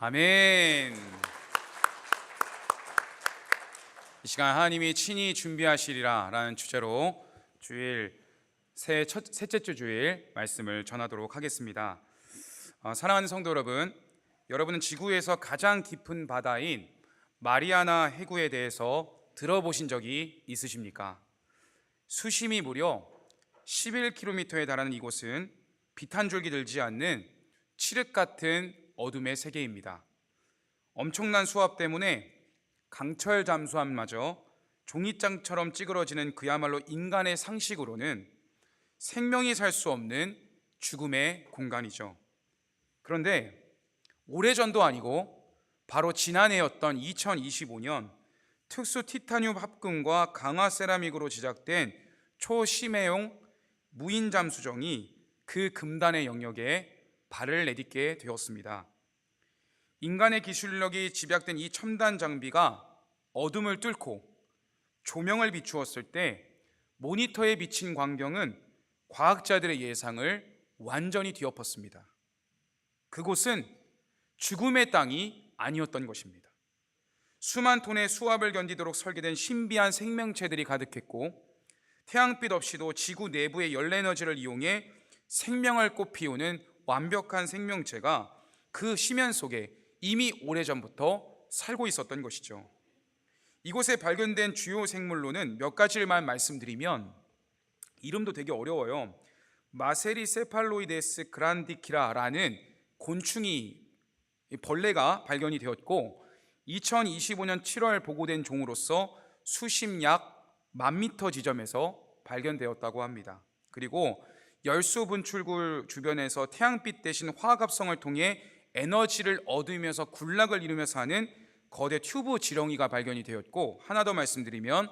아멘. 이 시간 하나님이 친히 준비하시리라 라는 주제로 주일 셋째 주 주일 말씀을 전하도록 하겠습니다. 사랑하는 성도 여러분, 여러분은 지구에서 가장 깊은 바다인 마리아나 해구에 대해서 들어보신 적이 있으십니까? 수심이 무려 11km에 달하는 이곳은 빛 한 줄기 들지 않는 칠흑 같은 어둠의 세계입니다. 엄청난 수압 때문에 강철 잠수함마저 종이장처럼 찌그러지는 그야말로 인간의 상식으로는 생명이 살 수 없는 죽음의 공간이죠. 그런데 오래전도 아니고 바로 지난해였던 2025년 특수 티타늄 합금과 강화 세라믹으로 제작된 초심해용 무인 잠수정이 그 금단의 영역에 발을 내딛게 되었습니다. 인간의 기술력이 집약된 이 첨단 장비가 어둠을 뚫고 조명을 비추었을 때 모니터에 비친 광경은 과학자들의 예상을 완전히 뒤엎었습니다. 그곳은 죽음의 땅이 아니었던 것입니다. 수만 톤의 수압을 견디도록 설계된 신비한 생명체들이 가득했고, 태양빛 없이도 지구 내부의 열에너지를 이용해 생명을 꽃피우는 완벽한 생명체가 그 심연 속에 이미 오래전부터 살고 있었던 것이죠. 이곳에 발견된 주요 생물로는 몇 가지만 말씀드리면, 이름도 되게 어려워요. 마세리세팔로이데스 그란디키라라는 곤충이 벌레가 발견이 되었고, 2025년 7월 보고된 종으로서 수심 약 10,000m 지점에서 발견되었다고 합니다. 그리고 열수 분출구 주변에서 태양빛 대신 화합성을 통해 에너지를 얻으면서 군락을 이루면서 하는 거대 튜브 지렁이가 발견이 되었고, 하나 더 말씀드리면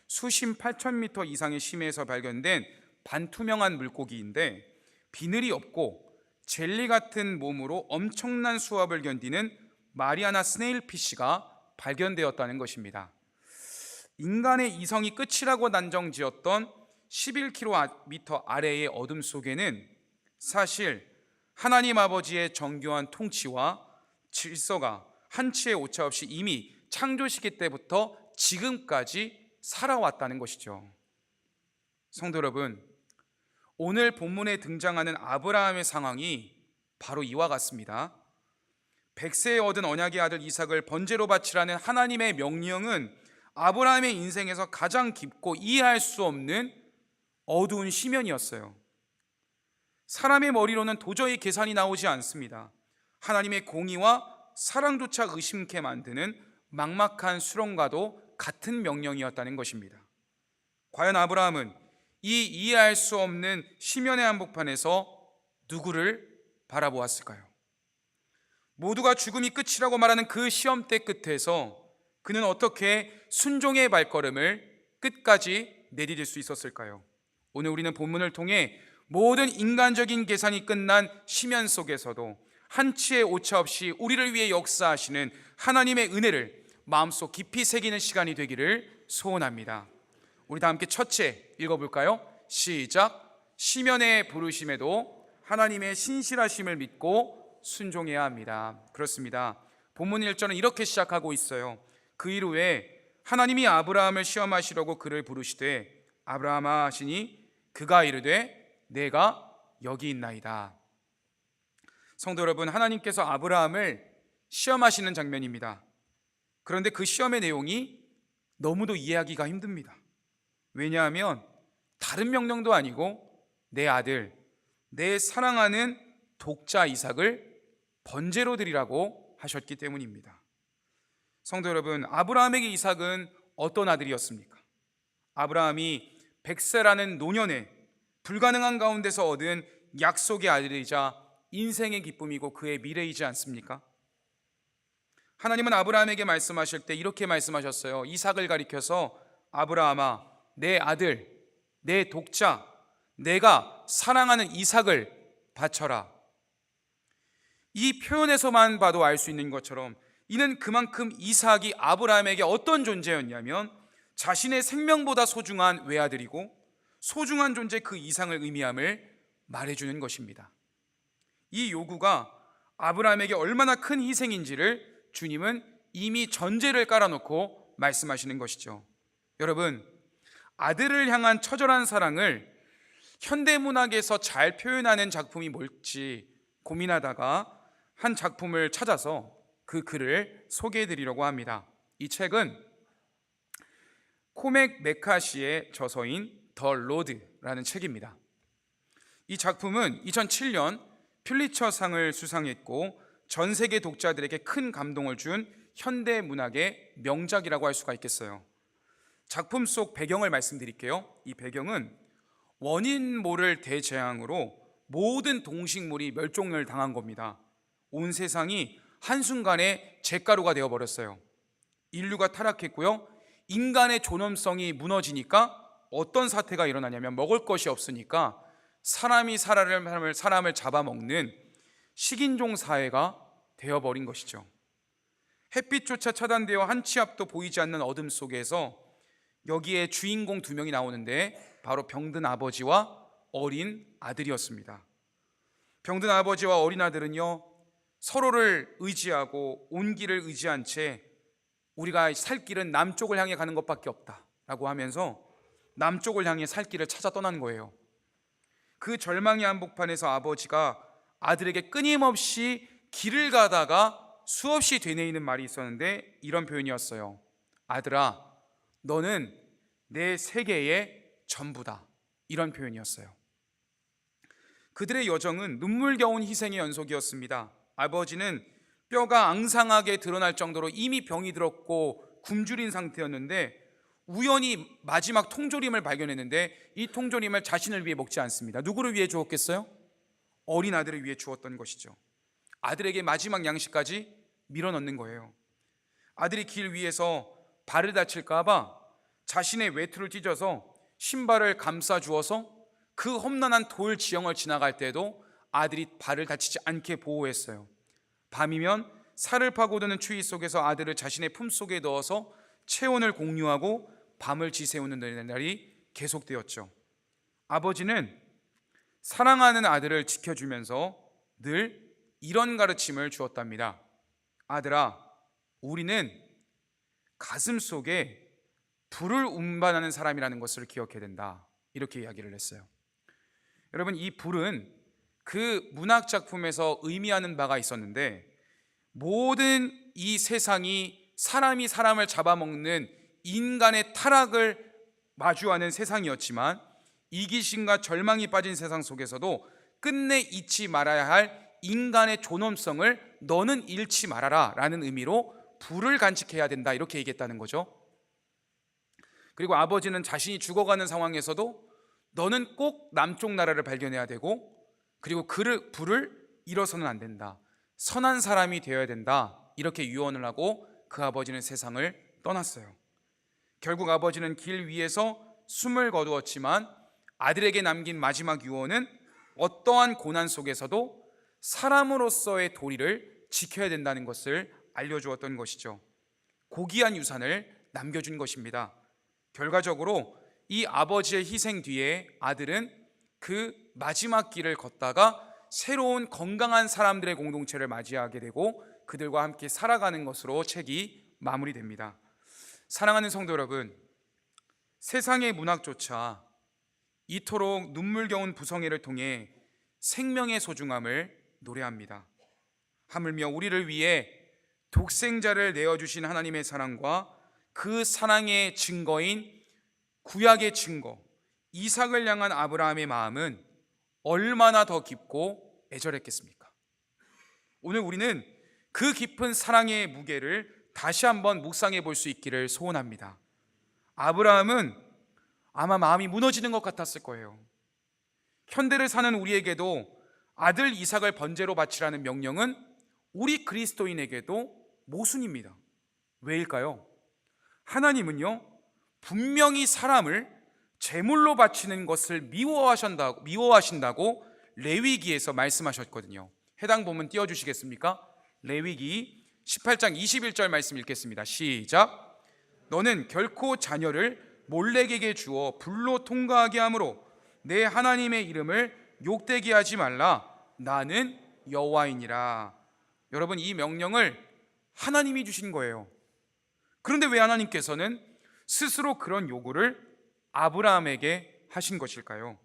수심 8,000m 이상의 심해에서 발견된 반투명한 물고기인데, 비늘이 없고 젤리 같은 몸으로 엄청난 수압을 견디는 마리아나 스네일피쉬가 발견되었다는 것입니다. 인간의 이성이 끝이라고 단정지었던 11km 아래의 어둠 속에는 사실 하나님 아버지의 정교한 통치와 질서가 한치의 오차 없이 이미 창조 시기 때부터 지금까지 살아왔다는 것이죠. 성도 여러분, 오늘 본문에 등장하는 아브라함의 상황이 바로 이와 같습니다. 100세에 얻은 언약의 아들 이삭을 번제로 바치라는 하나님의 명령은 아브라함의 인생에서 가장 깊고 이해할 수 없는 어두운 시면이었어요. 사람의 머리로는 도저히 계산이 나오지 않습니다. 하나님의 공의와 사랑조차 의심케 만드는 막막한 수렁과도 같은 명령이었다는 것입니다. 과연 아브라함은 이 이해할 수 없는 시면의 한복판에서 누구를 바라보았을까요? 모두가 죽음이 끝이라고 말하는 그 시험대 끝에서 그는 어떻게 순종의 발걸음을 끝까지 내디딜 수 있었을까요? 오늘 우리는 본문을 통해 모든 인간적인 계산이 끝난 시면 속에서도 한치의 오차 없이 우리를 위해 역사하시는 하나님의 은혜를 마음속 깊이 새기는 시간이 되기를 소원합니다. 우리 다 함께 첫째 읽어볼까요? 시작. 시면의 부르심에도 하나님의 신실하심을 믿고 순종해야 합니다. 그렇습니다. 본문 1절은 이렇게 시작하고 있어요. 그 이후에 하나님이 아브라함을 시험하시려고 그를 부르시되 아브라함아 하시니 그가 이르되 내가 여기 있나이다. 성도 여러분, 하나님께서 아브라함을 시험하시는 장면입니다. 그런데 그 시험의 내용이 너무도 이해하기가 힘듭니다. 왜냐하면 다른 명령도 아니고 내 아들, 내 사랑하는 독자 이삭을 번제로 드리라고 하셨기 때문입니다. 성도 여러분, 아브라함에게 이삭은 어떤 아들이었습니까? 아브라함이 100세라는 노년에 불가능한 가운데서 얻은 약속의 아들이자 인생의 기쁨이고 그의 미래이지 않습니까? 하나님은 아브라함에게 말씀하실 때 이렇게 말씀하셨어요. 이삭을 가리켜서 아브라함아, 내 아들, 내 독자, 내가 사랑하는 이삭을 바쳐라. 이 표현에서만 봐도 알 수 있는 것처럼 이는 그만큼 이삭이 아브라함에게 어떤 존재였냐면 자신의 생명보다 소중한 외아들이고 소중한 존재 그 이상을 의미함을 말해주는 것입니다. 이 요구가 아브라함에게 얼마나 큰 희생인지를 주님은 이미 전제를 깔아놓고 말씀하시는 것이죠. 여러분, 아들을 향한 처절한 사랑을 현대문학에서 잘 표현하는 작품이 뭘지 고민하다가 한 작품을 찾아서 그 글을 소개해 드리려고 합니다. 이 책은 코맥 메카시의 저서인 더 로드라는 책입니다. 이 작품은 2007년 퓰리처상을 수상했고 전 세계 독자들에게 큰 감동을 준 현대 문학의 명작이라고 할 수가 있겠어요. 작품 속 배경을 말씀드릴게요. 이 배경은 원인 모를 대재앙으로 모든 동식물이 멸종을 당한 겁니다. 온 세상이 한순간에 잿가루가 되어버렸어요. 인류가 타락했고요, 인간의 존엄성이 무너지니까 어떤 사태가 일어나냐면 먹을 것이 없으니까 사람이 사람을 잡아먹는 식인종 사회가 되어버린 것이죠. 햇빛조차 차단되어 한 치 앞도 보이지 않는 어둠 속에서 여기에 주인공 2명이 나오는데 바로 병든 아버지와 어린 아들이었습니다. 병든 아버지와 어린 아들은요, 서로를 의지하고 온 길을 의지한 채 우리가 살 길은 남쪽을 향해 가는 것밖에 없다라고 하면서 남쪽을 향해 살 길을 찾아 떠난 거예요. 그 절망의 한복판에서 아버지가 아들에게 끊임없이 길을 가다가 수없이 되뇌이는 말이 있었는데 이런 표현이었어요. 아들아, 너는 내 세계의 전부다. 이런 표현이었어요. 그들의 여정은 눈물겨운 희생의 연속이었습니다. 아버지는 뼈가 앙상하게 드러날 정도로 이미 병이 들었고 굶주린 상태였는데 우연히 마지막 통조림을 발견했는데 이 통조림을 자신을 위해 먹지 않습니다. 누구를 위해 주었겠어요? 어린 아들을 위해 주었던 것이죠. 아들에게 마지막 양식까지 밀어넣는 거예요. 아들이 길 위에서 발을 다칠까 봐 자신의 외투를 찢어서 신발을 감싸 주어서 그 험난한 돌 지형을 지나갈 때도 아들이 발을 다치지 않게 보호했어요. 밤이면 살을 파고드는 추위 속에서 아들을 자신의 품속에 넣어서 체온을 공유하고 밤을 지새우는 날이 계속되었죠. 아버지는 사랑하는 아들을 지켜주면서 늘 이런 가르침을 주었답니다. 아들아, 우리는 가슴 속에 불을 운반하는 사람이라는 것을 기억해야 된다. 이렇게 이야기를 했어요. 여러분, 이 불은 그 문학 작품에서 의미하는 바가 있었는데 모든 이 세상이 사람이 사람을 잡아먹는 인간의 타락을 마주하는 세상이었지만 이기심과 절망이 빠진 세상 속에서도 끝내 잊지 말아야 할 인간의 존엄성을 너는 잃지 말아라 라는 의미로 불을 간직해야 된다, 이렇게 얘기했다는 거죠. 그리고 아버지는 자신이 죽어가는 상황에서도 너는 꼭 남쪽 나라를 발견해야 되고 그리고 불을 잃어서는 안 된다, 선한 사람이 되어야 된다, 이렇게 유언을 하고 그 아버지는 세상을 떠났어요. 결국 아버지는 길 위에서 숨을 거두었지만 아들에게 남긴 마지막 유언은 어떠한 고난 속에서도 사람으로서의 도리를 지켜야 된다는 것을 알려주었던 것이죠. 고귀한 유산을 남겨준 것입니다. 결과적으로 이 아버지의 희생 뒤에 아들은 그 마지막 길을 걷다가 새로운 건강한 사람들의 공동체를 맞이하게 되고 그들과 함께 살아가는 것으로 책이 마무리됩니다. 사랑하는 성도 여러분, 세상의 문학조차 이토록 눈물겨운 부성애를 통해 생명의 소중함을 노래합니다. 하물며 우리를 위해 독생자를 내어주신 하나님의 사랑과 그 사랑의 증거인 구약의 증거 이삭을 향한 아브라함의 마음은 얼마나 더 깊고 애절했겠습니까? 오늘 우리는 그 깊은 사랑의 무게를 다시 한번 묵상해 볼 수 있기를 소원합니다. 아브라함은 아마 마음이 무너지는 것 같았을 거예요. 현대를 사는 우리에게도 아들 이삭을 번제로 바치라는 명령은 우리 그리스도인에게도 모순입니다. 왜일까요? 하나님은요, 분명히 사람을 제물로 바치는 것을 미워하신다고 레위기에서 말씀하셨거든요. 해당 본문 띄워주시겠습니까? 레위기 18장 21절 말씀 읽겠습니다. 시작. 너는 결코 자녀를 몰렉에게 주어 불로 통과하게 하므로 내 하나님의 이름을 욕되게 하지 말라. 나는 여호와이니라. 여러분, 이 명령을 하나님이 주신 거예요. 그런데 왜 하나님께서는 스스로 그런 요구를 아브라함에게 하신 것일까요?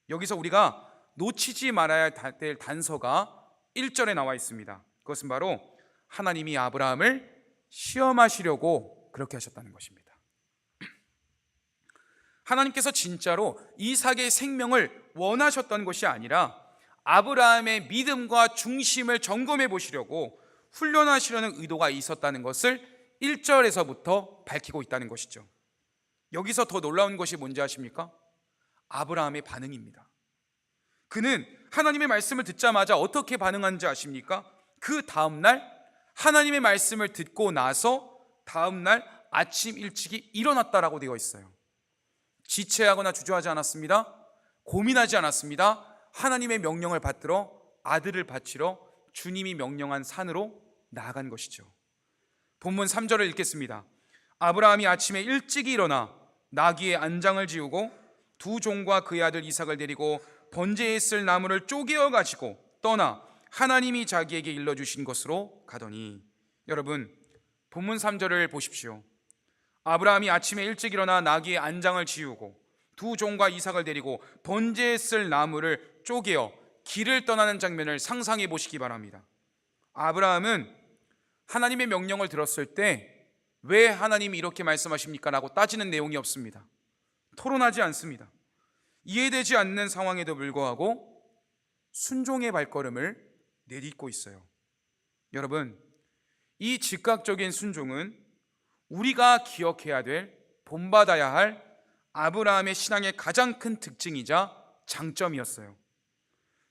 여기서 우리가 놓치지 말아야 될 단서가 1절에 나와 있습니다. 그것은 바로 하나님이 아브라함을 시험하시려고 그렇게 하셨다는 것입니다. 하나님께서 진짜로 이삭의 생명을 원하셨던 것이 아니라 아브라함의 믿음과 중심을 점검해 보시려고 훈련하시려는 의도가 있었다는 것을 1절에서부터 밝히고 있다는 것이죠. 여기서 더 놀라운 것이 뭔지 아십니까? 아브라함의 반응입니다. 그는 하나님의 말씀을 듣자마자 어떻게 반응한지 아십니까? 그 다음날 하나님의 말씀을 듣고 나서 다음날 아침 일찍이 일어났다라고 되어 있어요. 지체하거나 주저하지 않았습니다. 고민하지 않았습니다. 하나님의 명령을 받들어 아들을 바치러 주님이 명령한 산으로 나아간 것이죠. 본문 3절을 읽겠습니다. 아브라함이 아침에 일찍 일어나 나귀의 안장을 지우고 두 종과 그의 아들 이삭을 데리고 번제에 쓸 나무를 쪼개어 가지고 떠나 하나님이 자기에게 일러주신 것으로 가더니, 여러분, 본문 3절을 보십시오. 아브라함이 아침에 일찍 일어나 나귀의 안장을 지우고 두 종과 이삭을 데리고 번제에 쓸 나무를 쪼개어 길을 떠나는 장면을 상상해 보시기 바랍니다. 아브라함은 하나님의 명령을 들었을 때 왜 하나님이 이렇게 말씀하십니까? 라고 따지는 내용이 없습니다. 토론하지 않습니다. 이해되지 않는 상황에도 불구하고 순종의 발걸음을 내딛고 있어요. 여러분, 이 즉각적인 순종은 우리가 기억해야 될, 본받아야 할 아브라함의 신앙의 가장 큰 특징이자 장점이었어요.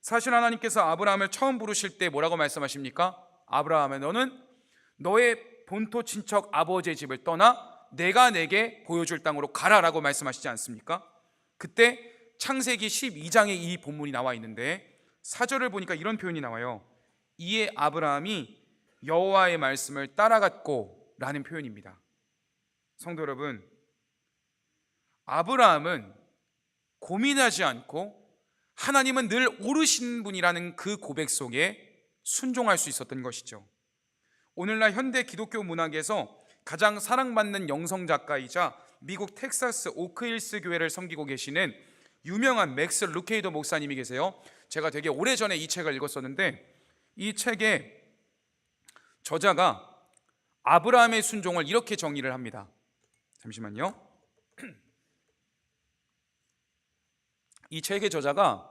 사실 하나님께서 아브라함을 처음 부르실 때 뭐라고 말씀하십니까? 아브라함아, 너는 너의 본토 친척 아버지의 집을 떠나 내가 내게 보여줄 땅으로 가라라고 말씀하시지 않습니까? 그때 창세기 12장에 이 본문이 나와 있는데 4절을 보니까 이런 표현이 나와요. 이에 아브라함이 여호와의 말씀을 따라갔고 라는 표현입니다. 성도 여러분, 아브라함은 고민하지 않고 하나님은 늘 오르신 분이라는 그 고백 속에 순종할 수 있었던 것이죠. 오늘날 현대 기독교 문학에서 가장 사랑받는 영성 작가이자 미국 텍사스 오크힐스 교회를 섬기고 계시는 유명한 맥스 루케이더 목사님이 계세요. 제가 되게 오래전에 이 책을 읽었었는데 이 책의 저자가 아브라함의 순종을 이렇게 정의를 합니다. 잠시만요. 이 책의 저자가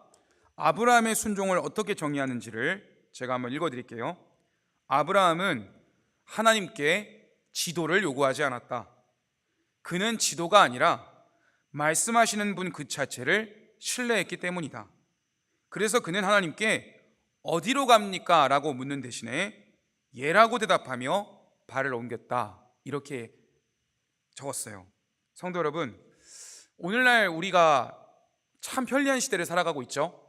아브라함의 순종을 어떻게 정의하는지를 제가 한번 읽어드릴게요. 아브라함은 하나님께 지도를 요구하지 않았다. 그는 지도가 아니라 말씀하시는 분 그 자체를 신뢰했기 때문이다. 그래서 그는 하나님께 어디로 갑니까? 라고 묻는 대신에 예라고 대답하며 발을 옮겼다. 이렇게 적었어요. 성도 여러분, 오늘날 우리가 참 편리한 시대를 살아가고 있죠.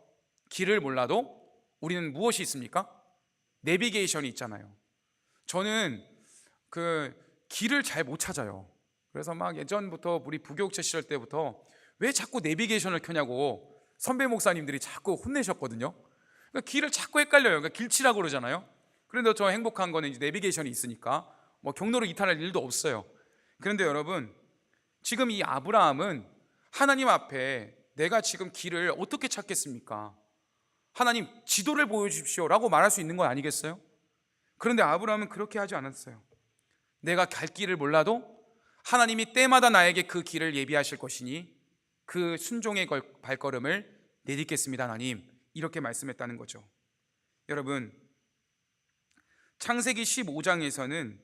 길을 몰라도 우리는 무엇이 있습니까? 내비게이션이 있잖아요. 저는 그 길을 잘 못 찾아요. 그래서 막 예전부터 우리 부교육체 시절 때부터 왜 자꾸 내비게이션을 켜냐고 선배 목사님들이 자꾸 혼내셨거든요. 그러니까 길을 자꾸 헷갈려요. 그러니까 길치라고 그러잖아요. 그런데 저 행복한 거는 이제 내비게이션이 있으니까 뭐 경로를 이탈할 일도 없어요. 그런데 여러분, 지금 이 아브라함은 하나님 앞에 내가 지금 길을 어떻게 찾겠습니까? 하나님, 지도를 보여주십시오 라고 말할 수 있는 건 아니겠어요? 그런데 아브라함은 그렇게 하지 않았어요. 내가 갈 길을 몰라도 하나님이 때마다 나에게 그 길을 예비하실 것이니 그 순종의 발걸음을 내딛겠습니다 하나님, 이렇게 말씀했다는 거죠. 여러분, 창세기 15장에서는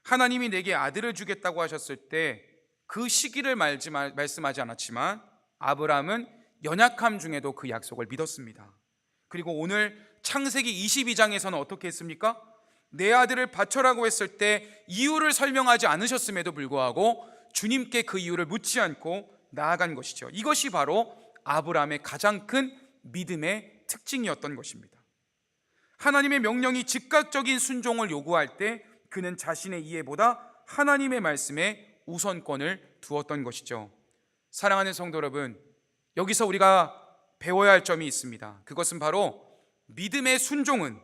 하나님이 내게 아들을 주겠다고 하셨을 때 그 시기를 말씀하지 않았지만 아브라함은 연약함 중에도 그 약속을 믿었습니다. 그리고 오늘 창세기 22장에서는 어떻게 했습니까? 내 아들을 바쳐라고 했을 때 이유를 설명하지 않으셨음에도 불구하고 주님께 그 이유를 묻지 않고 나아간 것이죠. 이것이 바로 아브라함의 가장 큰 믿음의 특징이었던 것입니다. 하나님의 명령이 즉각적인 순종을 요구할 때 그는 자신의 이해보다 하나님의 말씀에 우선권을 두었던 것이죠. 사랑하는 성도 여러분, 여기서 우리가 배워야 할 점이 있습니다. 그것은 바로 믿음의 순종은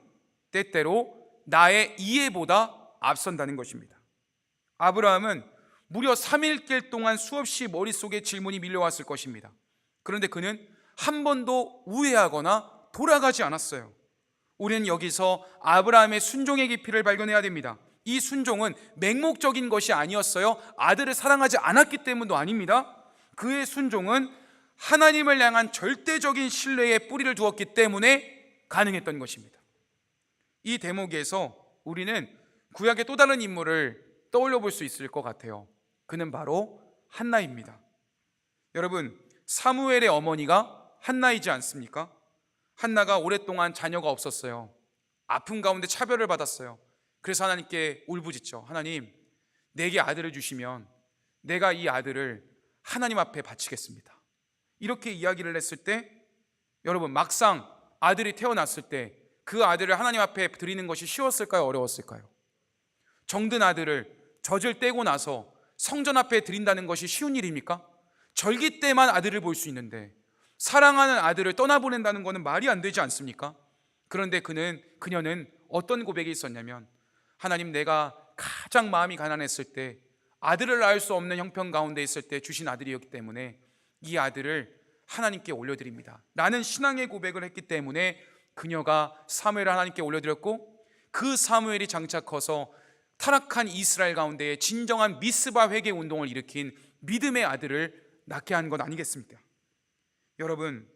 때때로 나의 이해보다 앞선다는 것입니다. 아브라함은 무려 3일길 동안 수없이 머릿속에 질문이 밀려왔을 것입니다. 그런데 그는 한 번도 우회하거나 돌아가지 않았어요. 우리는 여기서 아브라함의 순종의 깊이를 발견해야 됩니다. 이 순종은 맹목적인 것이 아니었어요. 아들을 사랑하지 않았기 때문도 아닙니다. 그의 순종은 하나님을 향한 절대적인 신뢰에 뿌리를 두었기 때문에 가능했던 것입니다. 이 대목에서 우리는 구약의 또 다른 인물을 떠올려 볼 수 있을 것 같아요. 그는 바로 한나입니다. 여러분, 사무엘의 어머니가 한나이지 않습니까? 한나가 오랫동안 자녀가 없었어요. 아픔 가운데 차별을 받았어요. 그래서 하나님께 울부짖죠. 하나님, 내게 아들을 주시면 내가 이 아들을 하나님 앞에 바치겠습니다. 이렇게 이야기를 했을 때, 여러분, 막상 아들이 태어났을 때 그 아들을 하나님 앞에 드리는 것이 쉬웠을까요? 어려웠을까요? 정든 아들을 젖을 떼고 나서 성전 앞에 드린다는 것이 쉬운 일입니까? 절기 때만 아들을 볼 수 있는데 사랑하는 아들을 떠나보낸다는 것은 말이 안 되지 않습니까? 그런데 그녀는 어떤 고백이 있었냐면, 하나님, 내가 가장 마음이 가난했을 때, 아들을 낳을 수 없는 형편 가운데 있을 때 주신 아들이었기 때문에 이 아들을 하나님께 올려드립니다 라는 신앙의 고백을 했기 때문에 그녀가 사무엘을 하나님께 올려드렸고, 그 사무엘이 장차 커서 타락한 이스라엘 가운데에 진정한 미스바 회개 운동을 일으킨 믿음의 아들을 낳게 한 것 아니겠습니까? 여러분,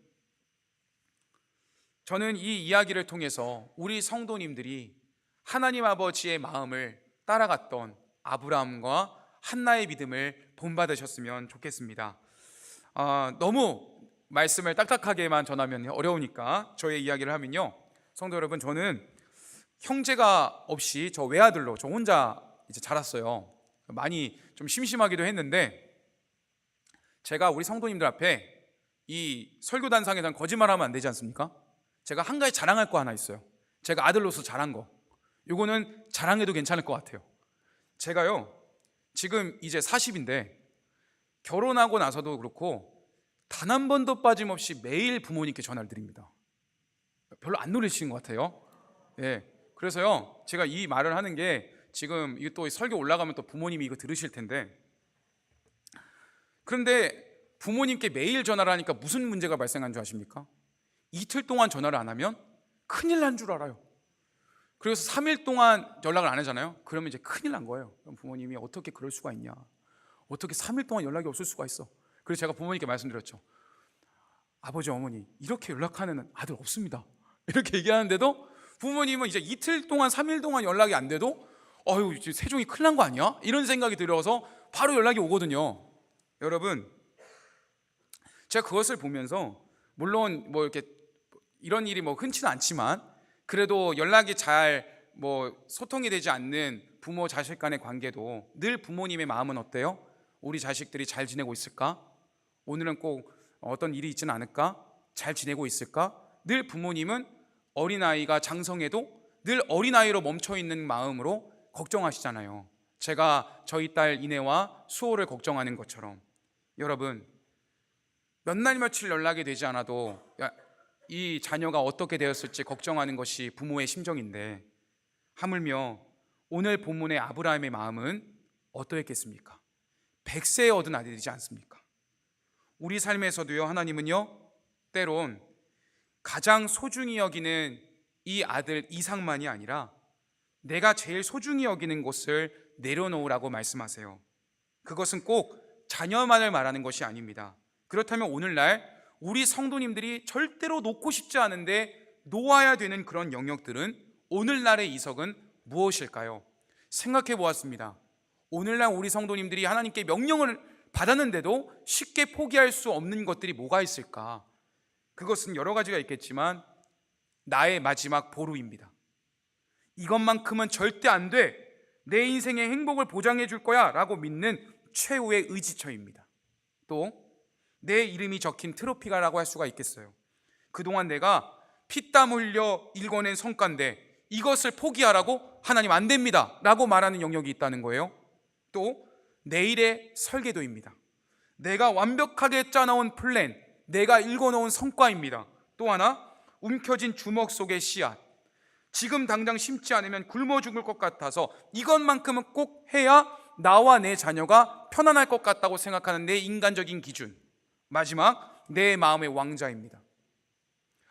저는 이 이야기를 통해서 우리 성도님들이 하나님 아버지의 마음을 따라갔던 아브라함과 한나의 믿음을 본받으셨으면 좋겠습니다. 너무 말씀을 딱딱하게만 전하면 어려우니까 저의 이야기를 하면요, 성도 여러분, 저는 형제가 없이 저 외아들로 저 혼자 이제 자랐어요. 많이 좀 심심하기도 했는데, 제가 우리 성도님들 앞에 이 설교단상에선 거짓말하면 안 되지 않습니까? 제가 한 가지 자랑할 거 하나 있어요. 제가 아들로서 잘한 거, 이거는 자랑해도 괜찮을 것 같아요. 제가요, 지금 이제 40인데 결혼하고 나서도 그렇고 단 한 번도 빠짐없이 매일 부모님께 전화를 드립니다. 별로 안 놀라시는 것 같아요. 예, 그래서요, 제가 이 말을 하는 게, 지금 이거 또 설교 올라가면 또 부모님이 이거 들으실 텐데, 그런데 부모님께 매일 전화를 하니까 무슨 문제가 발생한 줄 아십니까? 이틀 동안 전화를 안 하면 큰일 난 줄 알아요. 그래서 3일 동안 연락을 안 하잖아요. 그러면 이제 큰일 난 거예요. 그럼 부모님이 어떻게 그럴 수가 있냐, 어떻게 3일 동안 연락이 없을 수가 있어. 그래서 제가 부모님께 말씀드렸죠. 아버지, 어머니, 이렇게 연락하는 아들 없습니다. 이렇게 얘기하는데도 부모님은 이제 이틀 동안 3일 동안 연락이 안 돼도 어휴, 세종이 큰일 난 거 아니야? 이런 생각이 들어서 바로 연락이 오거든요. 여러분, 제가 그것을 보면서, 물론 뭐 이렇게 이런 일이 뭐 흔치는 않지만, 그래도 연락이 잘 소통이 되지 않는 부모 자식 간의 관계도 늘 부모님의 마음은 어때요? 우리 자식들이 잘 지내고 있을까? 오늘은 꼭 어떤 일이 있지는 않을까? 잘 지내고 있을까? 늘 부모님은 어린아이가 장성해도 늘 어린아이로 멈춰있는 마음으로 걱정하시잖아요. 제가 저희 딸 이내와 수호를 걱정하는 것처럼, 여러분, 몇 날 며칠 연락이 되지 않아도 이 자녀가 어떻게 되었을지 걱정하는 것이 부모의 심정인데, 하물며 오늘 본문의 아브라함의 마음은 어떠했겠습니까? 100세에 얻은 아들이지 않습니까? 우리 삶에서도요, 하나님은요, 때론 가장 소중히 여기는 이 아들 이상만이 아니라 내가 제일 소중히 여기는 곳을 내려놓으라고 말씀하세요. 그것은 꼭 자녀만을 말하는 것이 아닙니다. 그렇다면 오늘날 우리 성도님들이 절대로 놓고 싶지 않은데 놓아야 되는 그런 영역들은, 오늘날의 이석은 무엇일까요? 생각해 보았습니다. 오늘날 우리 성도님들이 하나님께 명령을 받았는데도 쉽게 포기할 수 없는 것들이 뭐가 있을까? 그것은 여러 가지가 있겠지만 나의 마지막 보루입니다. 이것만큼은 절대 안 돼, 내 인생의 행복을 보장해 줄 거야 라고 믿는 최후의 의지처입니다. 또 내 이름이 적힌 트로피가라고 할 수가 있겠어요. 그동안 내가 피땀 흘려 일궈낸 성과인데 이것을 포기하라고? 하나님 안 됩니다 라고 말하는 영역이 있다는 거예요. 또 내일의 설계도입니다. 내가 완벽하게 짜놓은 플랜, 내가 읽어놓은 성과입니다. 또 하나, 움켜진 주먹 속의 씨앗, 지금 당장 심지 않으면 굶어 죽을 것 같아서 이것만큼은 꼭 해야 나와 내 자녀가 편안할 것 같다고 생각하는 내 인간적인 기준, 마지막 내 마음의 왕자입니다.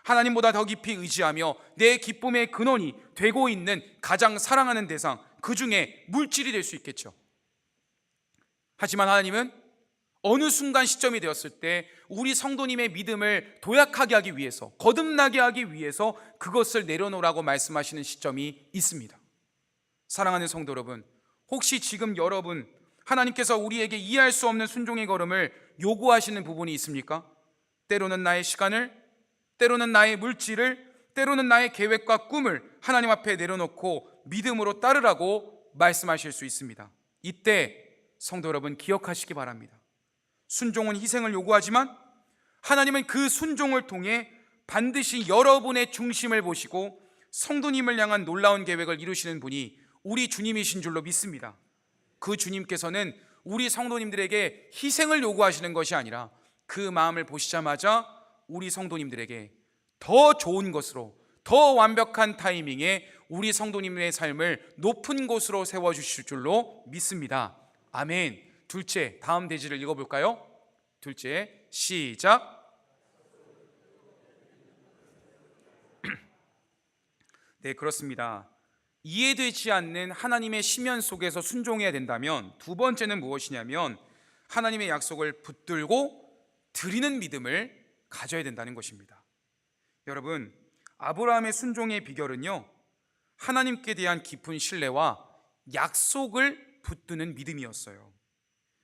하나님보다 더 깊이 의지하며 내 기쁨의 근원이 되고 있는 가장 사랑하는 대상, 그 중에 물질이 될 수 있겠죠. 하지만 하나님은 어느 순간 시점이 되었을 때 우리 성도님의 믿음을 도약하게 하기 위해서, 거듭나게 하기 위해서 그것을 내려놓으라고 말씀하시는 시점이 있습니다. 사랑하는 성도 여러분, 혹시 지금 여러분 하나님께서 우리에게 이해할 수 없는 순종의 걸음을 요구하시는 부분이 있습니까? 때로는 나의 시간을, 때로는 나의 물질을, 때로는 나의 계획과 꿈을 하나님 앞에 내려놓고 믿음으로 따르라고 말씀하실 수 있습니다. 이때 성도 여러분 기억하시기 바랍니다. 순종은 희생을 요구하지만 하나님은 그 순종을 통해 반드시 여러분의 중심을 보시고 성도님을 향한 놀라운 계획을 이루시는 분이 우리 주님이신 줄로 믿습니다. 그 주님께서는 우리 성도님들에게 희생을 요구하시는 것이 아니라 그 마음을 보시자마자 우리 성도님들에게 더 좋은 것으로, 더 완벽한 타이밍에 우리 성도님의 삶을 높은 곳으로 세워주실 줄로 믿습니다. 아멘. 둘째, 다음 대지를 읽어볼까요? 둘째, 시작. 네, 그렇습니다. 이해되지 않는 하나님의 심연 속에서 순종해야 된다면 두 번째는 무엇이냐면 하나님의 약속을 붙들고 드리는 믿음을 가져야 된다는 것입니다. 여러분, 아브라함의 순종의 비결은요, 하나님께 대한 깊은 신뢰와 약속을 붙드는 믿음이었어요.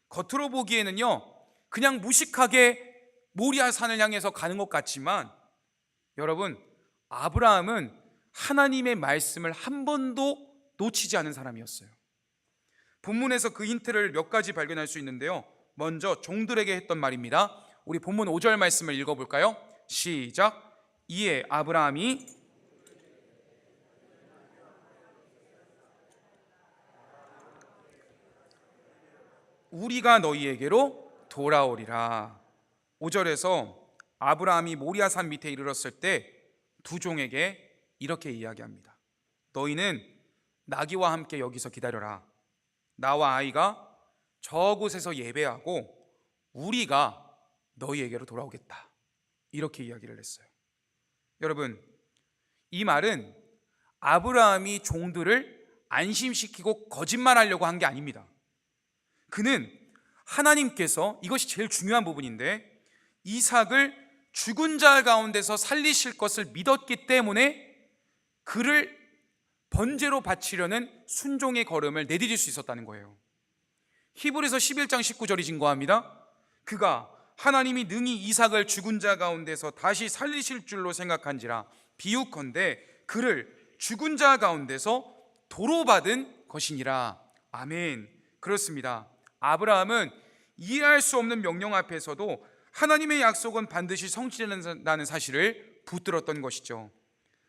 겉으로 보기에는요, 그냥 무식하게 모리아 산을 향해서 가는 것 같지만 여러분, 아브라함은 하나님의 말씀을 한 번도 놓치지 않은 사람이었어요. 본문에서 그 힌트를 몇 가지 발견할 수 있는데요, 먼저 종들에게 했던 말입니다. 우리 본문 5절 말씀을 읽어볼까요? 시작. 이에 아브라함이 우리가 너희에게로 돌아오리라. 5절에서 아브라함이 모리아산 밑에 이르렀을 때 두 종에게 이렇게 이야기합니다. 너희는 나귀와 함께 여기서 기다려라. 나와 아이가 저곳에서 예배하고 우리가 너희에게로 돌아오겠다. 이렇게 이야기를 했어요. 여러분, 이 말은 아브라함이 종들을 안심시키고 거짓말하려고 한 게 아닙니다. 그는 하나님께서, 이것이 제일 중요한 부분인데, 이삭을 죽은 자 가운데서 살리실 것을 믿었기 때문에 그를 번제로 바치려는 순종의 걸음을 내디딜 수 있었다는 거예요. 히브리서 11장 19절이 증거합니다. 그가 하나님이 능히 이삭을 죽은 자 가운데서 다시 살리실 줄로 생각한지라 비유컨대 그를 죽은 자 가운데서 도로 받은 것이니라. 아멘. 그렇습니다. 아브라함은 이해할 수 없는 명령 앞에서도 하나님의 약속은 반드시 성취된다는 사실을 붙들었던 것이죠.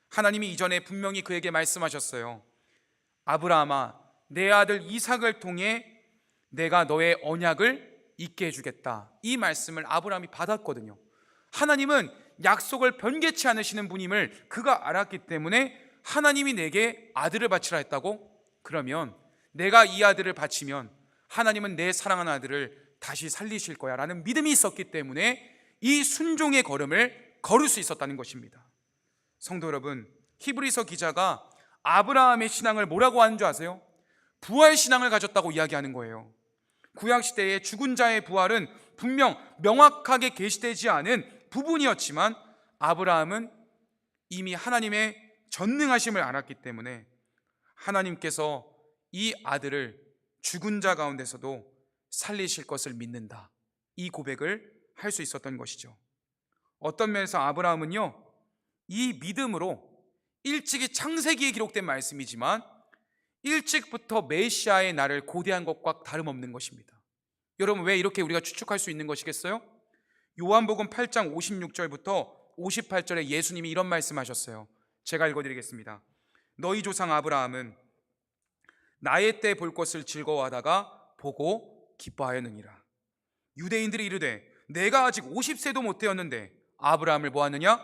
하나님이 이전에 분명히 그에게 말씀하셨어요. 아브라함아, 내 아들 이삭을 통해 내가 너의 언약을 있게 해주겠다. 이 말씀을 아브라함이 받았거든요. 하나님은 약속을 변개치 않으시는 분임을 그가 알았기 때문에 하나님이 내게 아들을 바치라 했다고? 그러면 내가 이 아들을 바치면 하나님은 내 사랑하는 아들을 다시 살리실 거야 라는 믿음이 있었기 때문에 이 순종의 걸음을 걸을 수 있었다는 것입니다. 성도 여러분, 히브리서 기자가 아브라함의 신앙을 뭐라고 하는 줄 아세요? 부활 신앙을 가졌다고 이야기하는 거예요. 구약시대의 죽은 자의 부활은 분명 명확하게 계시되지 않은 부분이었지만 아브라함은 이미 하나님의 전능하심을 알았기 때문에 하나님께서 이 아들을 죽은 자 가운데서도 살리실 것을 믿는다, 이 고백을 할 수 있었던 것이죠. 어떤 면에서 아브라함은요, 이 믿음으로 일찍이 창세기에 기록된 말씀이지만 일찍부터 메시아의 날을 고대한 것과 다름없는 것입니다. 여러분, 왜 이렇게 우리가 추측할 수 있는 것이겠어요? 요한복음 8장 56절부터 58절에 예수님이 이런 말씀하셨어요. 제가 읽어드리겠습니다. 너희 조상 아브라함은 나의 때 볼 것을 즐거워하다가 보고 기뻐하였느니라. 유대인들이 이르되 내가 아직 50세도 못 되었는데 아브라함을 보았느냐?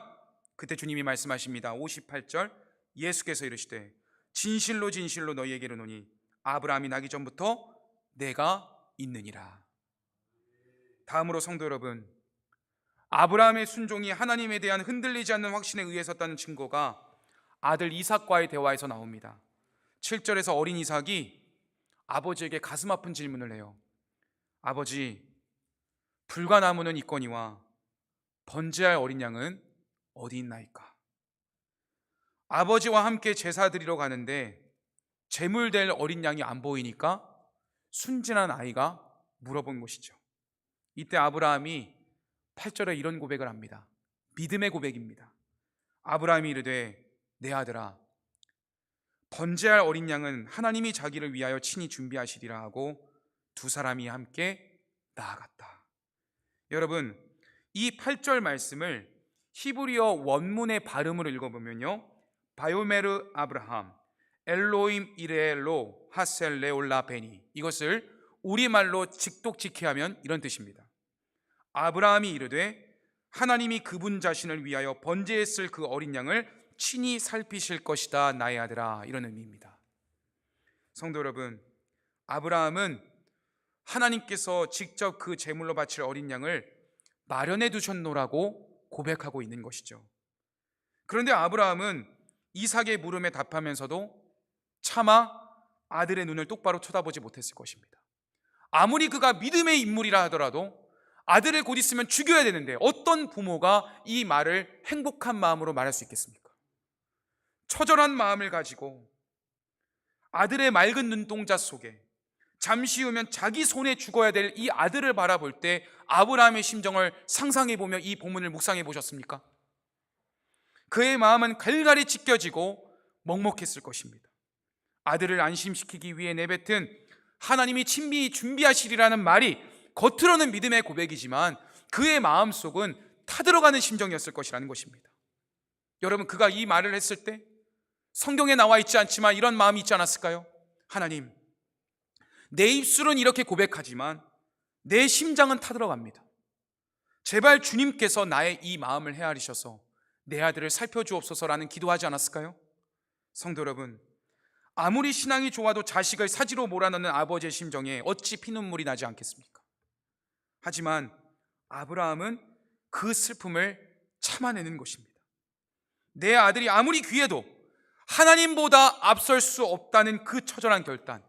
그때 주님이 말씀하십니다. 58절 예수께서 이르시되 진실로 진실로 너희에게 이르노니 아브라함이 나기 전부터 내가 있느니라. 다음으로 성도 여러분, 아브라함의 순종이 하나님에 대한 흔들리지 않는 확신에 의해 섰다는 증거가 아들 이삭과의 대화에서 나옵니다. 7절에서 어린 이삭이 아버지에게 가슴 아픈 질문을 해요. 아버지, 불가나무는 있거니와 번제할 어린 양은 어디 있나이까? 아버지와 함께 제사 드리러 가는데 제물될 어린 양이 안 보이니까 순진한 아이가 물어본 것이죠. 이때 아브라함이 8절에 이런 고백을 합니다. 믿음의 고백입니다. 아브라함이 이르되 내 아들아, 번제할 어린 양은 하나님이 자기를 위하여 친히 준비하시리라 하고 두 사람이 함께 나아갔다. 여러분, 이 8절 말씀을 히브리어 원문의 발음으로 읽어보면요, 바요메르 아브라함 엘로임 이레로 하셀레올라 베니, 이것을 우리말로 직독직해하면 이런 뜻입니다. 아브라함이 이르되 하나님이 그분 자신을 위하여 번제했을 그 어린 양을 친히 살피실 것이다 나의 아들아, 이런 의미입니다. 성도 여러분, 아브라함은 하나님께서 직접 그 제물로 바칠 어린 양을 마련해 두셨노라고 고백하고 있는 것이죠. 그런데 아브라함은 이삭의 물음에 답하면서도 차마 아들의 눈을 똑바로 쳐다보지 못했을 것입니다. 아무리 그가 믿음의 인물이라 하더라도 아들을 곧 있으면 죽여야 되는데 어떤 부모가 이 말을 행복한 마음으로 말할 수 있겠습니까? 처절한 마음을 가지고 아들의 맑은 눈동자 속에 잠시 후면 자기 손에 죽어야 될 이 아들을 바라볼 때 아브라함의 심정을 상상해보며 이 본문을 묵상해 보셨습니까? 그의 마음은 갈갈이 찢겨지고 먹먹했을 것입니다. 아들을 안심시키기 위해 내뱉은 하나님이 친히 준비하시리라는 말이 겉으로는 믿음의 고백이지만 그의 마음속은 타들어가는 심정이었을 것이라는 것입니다. 여러분, 그가 이 말을 했을 때 성경에 나와 있지 않지만 이런 마음이 있지 않았을까요? 하나님, 내 입술은 이렇게 고백하지만 내 심장은 타들어갑니다. 제발 주님께서 나의 이 마음을 헤아리셔서 내 아들을 살펴주옵소서라는 기도하지 않았을까요? 성도 여러분, 아무리 신앙이 좋아도 자식을 사지로 몰아넣는 아버지의 심정에 어찌 피눈물이 나지 않겠습니까? 하지만 아브라함은 그 슬픔을 참아내는 것입니다. 내 아들이 아무리 귀해도 하나님보다 앞설 수 없다는 그 처절한 결단,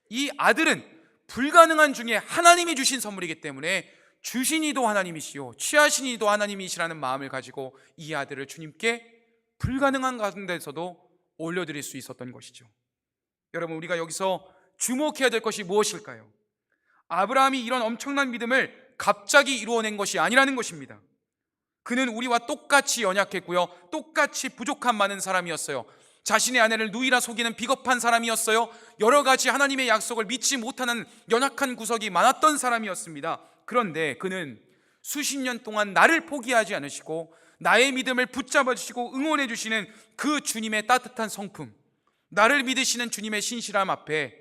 이 아들은 불가능한 중에 하나님이 주신 선물이기 때문에 주신 이도 하나님이시요 취하신 이도 하나님이시라는 마음을 가지고 이 아들을 주님께 불가능한 가운데서도 올려드릴 수 있었던 것이죠. 여러분, 우리가 여기서 주목해야 될 것이 무엇일까요? 아브라함이 이런 엄청난 믿음을 갑자기 이루어낸 것이 아니라는 것입니다. 그는 우리와 똑같이 연약했고요, 똑같이 부족한 많은 사람이었어요. 자신의 아내를 누이라 속이는 비겁한 사람이었어요. 여러 가지 하나님의 약속을 믿지 못하는 연약한 구석이 많았던 사람이었습니다. 그런데 그는 수십 년 동안 나를 포기하지 않으시고 나의 믿음을 붙잡아 주시고 응원해 주시는 그 주님의 따뜻한 성품, 나를 믿으시는 주님의 신실함 앞에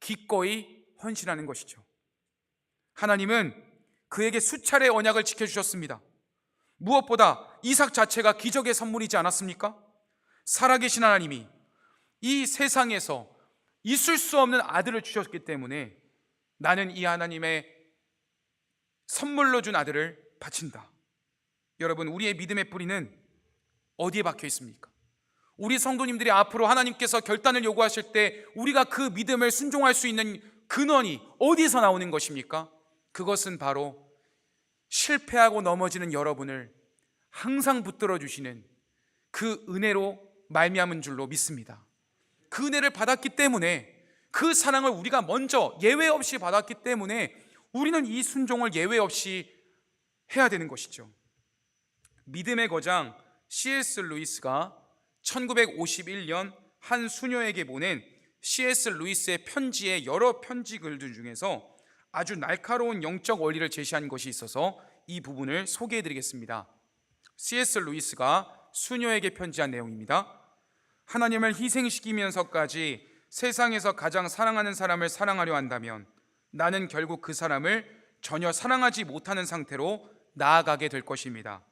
기꺼이 헌신하는 것이죠. 하나님은 그에게 수차례 언약을 지켜주셨습니다. 무엇보다 이삭 자체가 기적의 선물이지 않았습니까? 살아계신 하나님이 이 세상에서 있을 수 없는 아들을 주셨기 때문에 나는 이 하나님의 선물로 준 아들을 바친다. 여러분, 우리의 믿음의 뿌리는 어디에 박혀 있습니까? 우리 성도님들이 앞으로 하나님께서 결단을 요구하실 때 우리가 그 믿음을 순종할 수 있는 근원이 어디서 나오는 것입니까? 그것은 바로 실패하고 넘어지는 여러분을 항상 붙들어 주시는 그 은혜로 말미암은 줄로 믿습니다. 그 은혜를 받았기 때문에, 그 사랑을 우리가 먼저 예외 없이 받았기 때문에 우리는 이 순종을 예외 없이 해야 되는 것이죠. 믿음의 거장 C.S. 루이스가 1951년 한 수녀에게 보낸 C.S. 루이스의 편지의 여러 편지 글들 중에서 아주 날카로운 영적 원리를 제시한 것이 있어서 이 부분을 소개해 드리겠습니다. C.S. 루이스가 수녀에게 편지한 내용입니다. 하나님을 희생시키면서까지 세상에서 가장 사랑하는 사람을 사랑하려 한다면 나는 결국 그 사람을 전혀 사랑하지 못하는 상태로 나아가게 될 것입니다.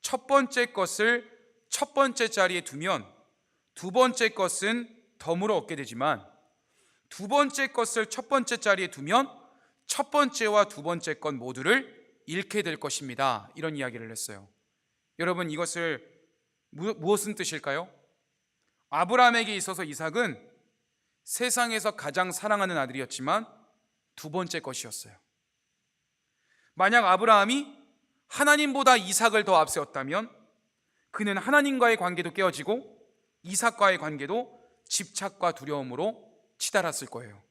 첫 번째 것을 첫 번째 자리에 두면 두 번째 것은 덤으로 얻게 되지만 두 번째 것을 첫 번째 자리에 두면 첫 번째와 두 번째 것 모두를 잃게 될 것입니다. 이런 이야기를 했어요. 여러분, 이것을 무엇은 뜻일까요? 아브라함에게 있어서 이삭은 세상에서 가장 사랑하는 아들이었지만 두 번째 것이었어요. 만약 아브라함이 하나님보다 이삭을 더 앞세웠다면 그는 하나님과의 관계도 깨어지고 이삭과의 관계도 집착과 두려움으로 치달았을 거예요.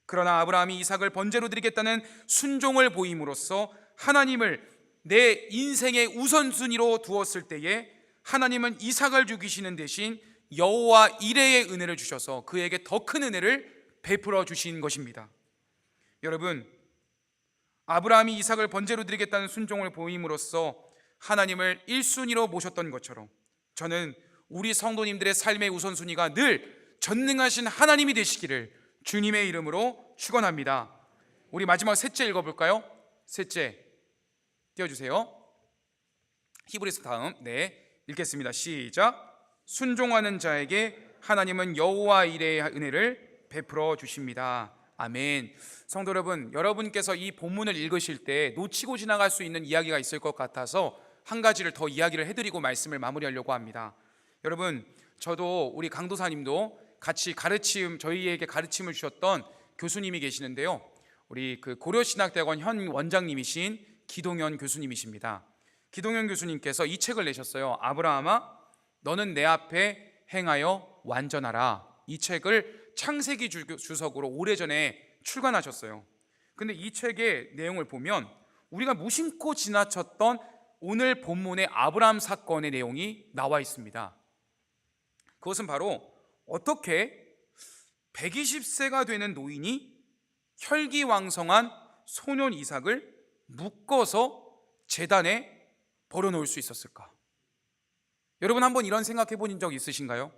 그러나 아브라함이 이삭을 번제로 드리겠다는 순종을 보임으로써 하나님을 내 인생의 우선순위로 두었을 때에 하나님은 이삭을 죽이시는 대신 여호와 이레의 은혜를 주셔서 그에게 더 큰 은혜를 베풀어 주신 것입니다. 여러분, 아브라함이 이삭을 번제로 드리겠다는 순종을 보임으로써 하나님을 1순위로 모셨던 것처럼 저는 우리 성도님들의 삶의 우선순위가 늘 전능하신 하나님이 되시기를 주님의 이름으로 축원합니다. 우리 마지막 셋째 읽어볼까요? 셋째 띄워주세요. 히브리서 다음 읽겠습니다. 시작. 순종하는 자에게 하나님은 여호와 이레의 은혜를 베풀어 주십니다. 아멘. 성도 여러분, 여러분께서 이 본문을 읽으실 때 놓치고 지나갈 수 있는 이야기가 있을 것 같아서 한 가지를 더 이야기를 해드리고 말씀을 마무리하려고 합니다. 여러분, 저도 우리 강도사님도 같이 저희에게 가르침을 주셨던 교수님이 계시는데요, 우리 고려신학대학원 현 원장님이신 기동현 교수님이십니다. 기동현 교수님께서 이 책을 내셨어요. 아브라함아, 너는 내 앞에 행하여 완전하라. 이 책을 창세기 주석으로 오래전에 출간하셨어요. 근데 이 책의 내용을 보면 우리가 무심코 지나쳤던 오늘 본문의 아브라함 사건의 내용이 나와 있습니다. 그것은 바로 어떻게 120세가 되는 노인이 혈기왕성한 소년 이삭을 묶어서 제단에 버려놓을 수 있었을까? 여러분, 한번 이런 생각해 본 적 있으신가요?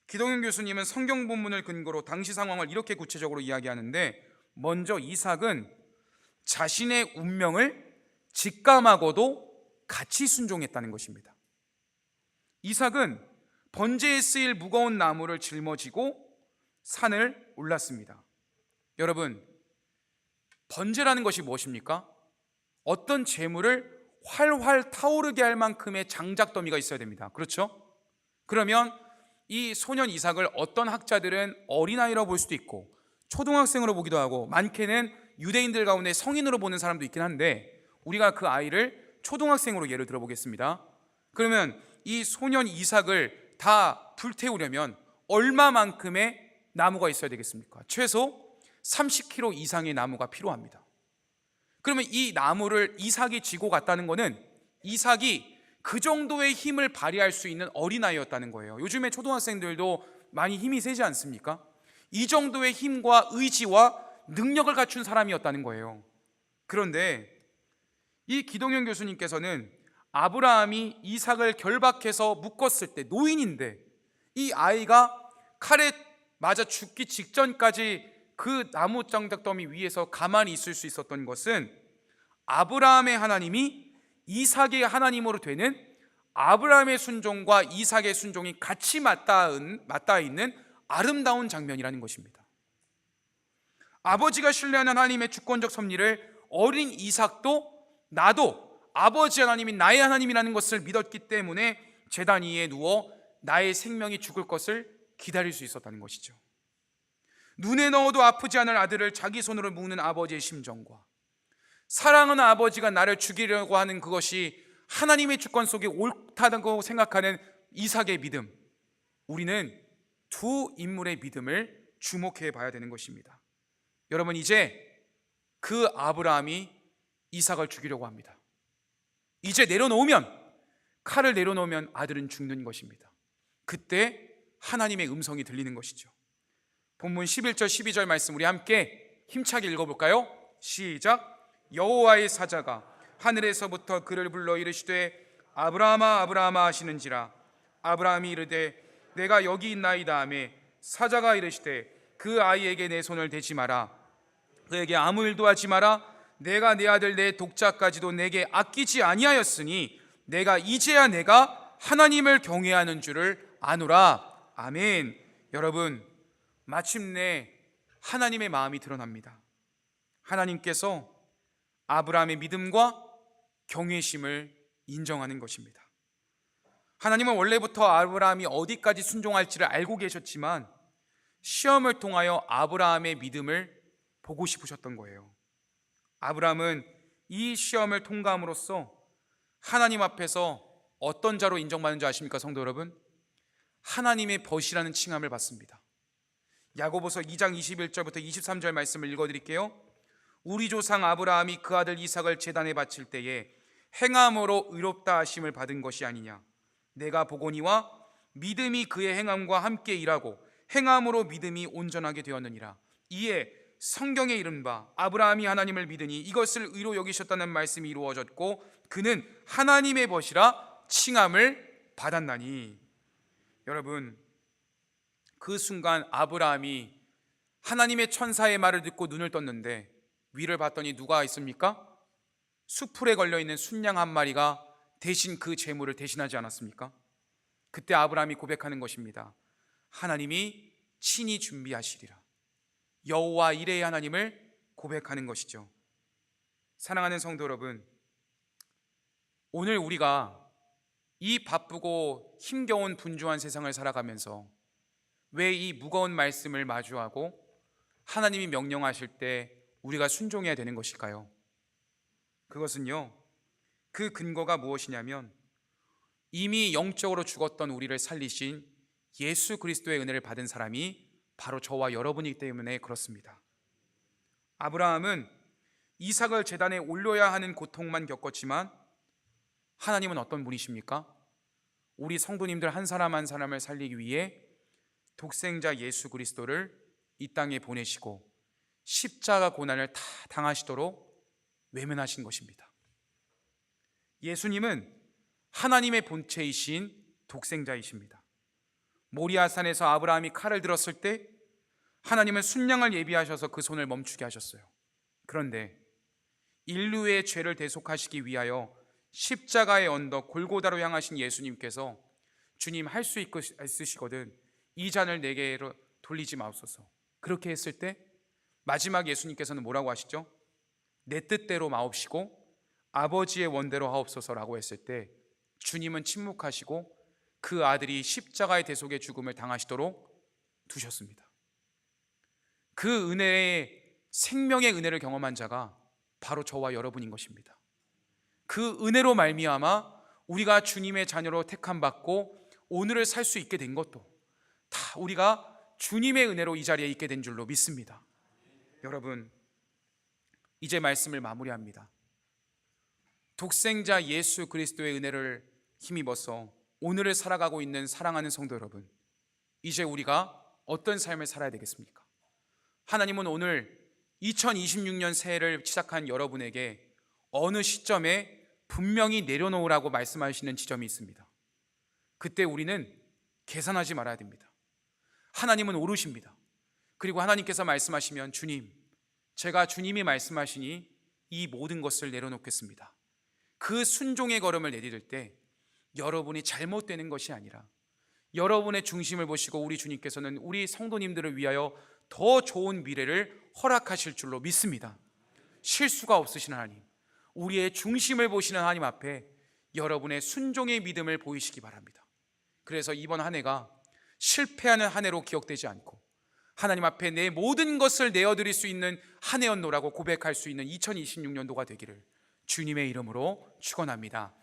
기동현 교수님은 성경 본문을 근거로 당시 상황을 이렇게 구체적으로 이야기하는데, 먼저 이삭은 자신의 운명을 직감하고도 같이 순종했다는 것입니다. 이삭은 번제에 쓰일 무거운 나무를 짊어지고 산을 올랐습니다. 여러분, 번제라는 것이 무엇입니까? 어떤 재물을 활활 타오르게 할 만큼의 장작더미가 있어야 됩니다. 그렇죠? 그러면 이 소년 이삭을 어떤 학자들은 어린아이라고 볼 수도 있고 초등학생으로 보기도 하고 많게는 유대인들 가운데 성인으로 보는 사람도 있긴 한데, 우리가 그 아이를 초등학생으로 예를 들어보겠습니다. 그러면 이 소년 이삭을 다 불태우려면 얼마만큼의 나무가 있어야 되겠습니까? 최소 30kg 이상의 나무가 필요합니다. 그러면 이 나무를 이삭이 지고 갔다는 것은 이삭이 그 정도의 힘을 발휘할 수 있는 어린아이였다는 거예요. 요즘에 초등학생들도 많이 힘이 세지 않습니까? 이 정도의 힘과 의지와 능력을 갖춘 사람이었다는 거예요. 그런데 이 기동현 교수님께서는 아브라함이 이삭을 결박해서 묶었을 때 노인인데 이 아이가 칼에 맞아 죽기 직전까지 그 나무 장작더미 위에서 가만히 있을 수 있었던 것은 아브라함의 하나님이 이삭의 하나님으로 되는 아브라함의 순종과 이삭의 순종이 같이 맞닿아 있는 아름다운 장면이라는 것입니다. 아버지가 신뢰하는 하나님의 주권적 섭리를 어린 이삭도 나도 아버지 하나님이 나의 하나님이라는 것을 믿었기 때문에 제단 위에 누워 나의 생명이 죽을 것을 기다릴 수 있었다는 것이죠. 눈에 넣어도 아프지 않을 아들을 자기 손으로 묶는 아버지의 심정과 사랑하는 아버지가 나를 죽이려고 하는 그것이 하나님의 주권 속에 옳다고 생각하는 이삭의 믿음, 우리는 두 인물의 믿음을 주목해 봐야 되는 것입니다. 여러분, 이제 그 아브라함이 이삭을 죽이려고 합니다. 이제 칼을 내려놓으면 아들은 죽는 것입니다. 그때 하나님의 음성이 들리는 것이죠. 본문 11절 12절 말씀 우리 함께 힘차게 읽어볼까요? 시작. 여호와의 사자가 하늘에서부터 그를 불러 이르시되 아브라함아 아브라함아 하시는지라. 아브라함이 이르되 내가 여기 있나이다 하매 사자가 이르시되 그 아이에게 내 손을 대지 마라. 그에게 아무 일도 하지 마라. 내가 내 아들 내 독자까지도 내게 아끼지 아니하였으니 내가 이제야 내가 하나님을 경외하는 줄을 아노라. 아멘. 여러분, 마침내 하나님의 마음이 드러납니다. 하나님께서 아브라함의 믿음과 경외심을 인정하는 것입니다. 하나님은 원래부터 아브라함이 어디까지 순종할지를 알고 계셨지만 시험을 통하여 아브라함의 믿음을 보고 싶으셨던 거예요. 아브라함은 이 시험을 통과함으로써 하나님 앞에서 어떤 자로 인정받는 줄 아십니까, 성도 여러분? 하나님의 벗이라는 칭함을 받습니다. 야고보서 2장 21절부터 23절 말씀을 읽어드릴게요. 우리 조상 아브라함이 그 아들 이삭을 제단에 바칠 때에 행함으로 의롭다 하심을 받은 것이 아니냐. 내가 보거니와 믿음이 그의 행함과 함께 일하고 행함으로 믿음이 온전하게 되었느니라. 이에 성경에 이른바 아브라함이 하나님을 믿으니 이것을 의로 여기셨다는 말씀이 이루어졌고 그는 하나님의 벗이라 칭함을 받았나니. 여러분, 그 순간 아브라함이 하나님의 천사의 말을 듣고 눈을 떴는데 위를 봤더니 누가 있습니까? 수풀에 걸려있는 순양 한 마리가 대신 그 재물을 대신하지 않았습니까? 그때 아브라함이 고백하는 것입니다. 하나님이 친히 준비하시리라. 여호와 이레의 하나님을 고백하는 것이죠. 사랑하는 성도 여러분, 오늘 우리가 이 바쁘고 힘겨운 분주한 세상을 살아가면서 왜 이 무거운 말씀을 마주하고 하나님이 명령하실 때 우리가 순종해야 되는 것일까요? 그것은요, 그 근거가 무엇이냐면 이미 영적으로 죽었던 우리를 살리신 예수 그리스도의 은혜를 받은 사람이 바로 저와 여러분이기 때문에 그렇습니다. 아브라함은 이삭을 제단에 올려야 하는 고통만 겪었지만 하나님은 어떤 분이십니까? 우리 성도님들 한 사람 한 사람을 살리기 위해 독생자 예수 그리스도를 이 땅에 보내시고 십자가 고난을 다 당하시도록 외면하신 것입니다. 예수님은 하나님의 본체이신 독생자이십니다. 모리아산에서 아브라함이 칼을 들었을 때 하나님은 순양을 예비하셔서 그 손을 멈추게 하셨어요. 그런데 인류의 죄를 대속하시기 위하여 십자가의 언덕 골고다로 향하신 예수님께서 주님, 할 수 있으시거든 이 잔을 내게로 돌리지 마옵소서. 그렇게 했을 때 마지막 예수님께서는 뭐라고 하시죠? 내 뜻대로 마옵시고 아버지의 원대로 하옵소서라고 했을 때 주님은 침묵하시고 그 아들이 십자가의 대속의 죽음을 당하시도록 두셨습니다. 그 은혜의 생명의 은혜를 경험한 자가 바로 저와 여러분인 것입니다. 그 은혜로 말미암아 우리가 주님의 자녀로 택함 받고 오늘을 살 수 있게 된 것도 다 우리가 주님의 은혜로 이 자리에 있게 된 줄로 믿습니다. 여러분, 이제 말씀을 마무리합니다. 독생자 예수 그리스도의 은혜를 힘입어서 오늘을 살아가고 있는 사랑하는 성도 여러분, 이제 우리가 어떤 삶을 살아야 되겠습니까? 하나님은 오늘 2026년 새해를 시작한 여러분에게 어느 시점에 분명히 내려놓으라고 말씀하시는 지점이 있습니다. 그때 우리는 계산하지 말아야 됩니다. 하나님은 오르십니다. 그리고 하나님께서 말씀하시면 주님, 제가 주님이 말씀하시니 이 모든 것을 내려놓겠습니다. 그 순종의 걸음을 내디딜 때 여러분이 잘못되는 것이 아니라 여러분의 중심을 보시고 우리 주님께서는 우리 성도님들을 위하여 더 좋은 미래를 허락하실 줄로 믿습니다. 실수가 없으신 하나님, 우리의 중심을 보시는 하나님 앞에 여러분의 순종의 믿음을 보이시기 바랍니다. 그래서 이번 한 해가 실패하는 한 해로 기억되지 않고 하나님 앞에 내 모든 것을 내어드릴 수 있는 한 해였노라고 고백할 수 있는 2026년도가 되기를 주님의 이름으로 축원합니다.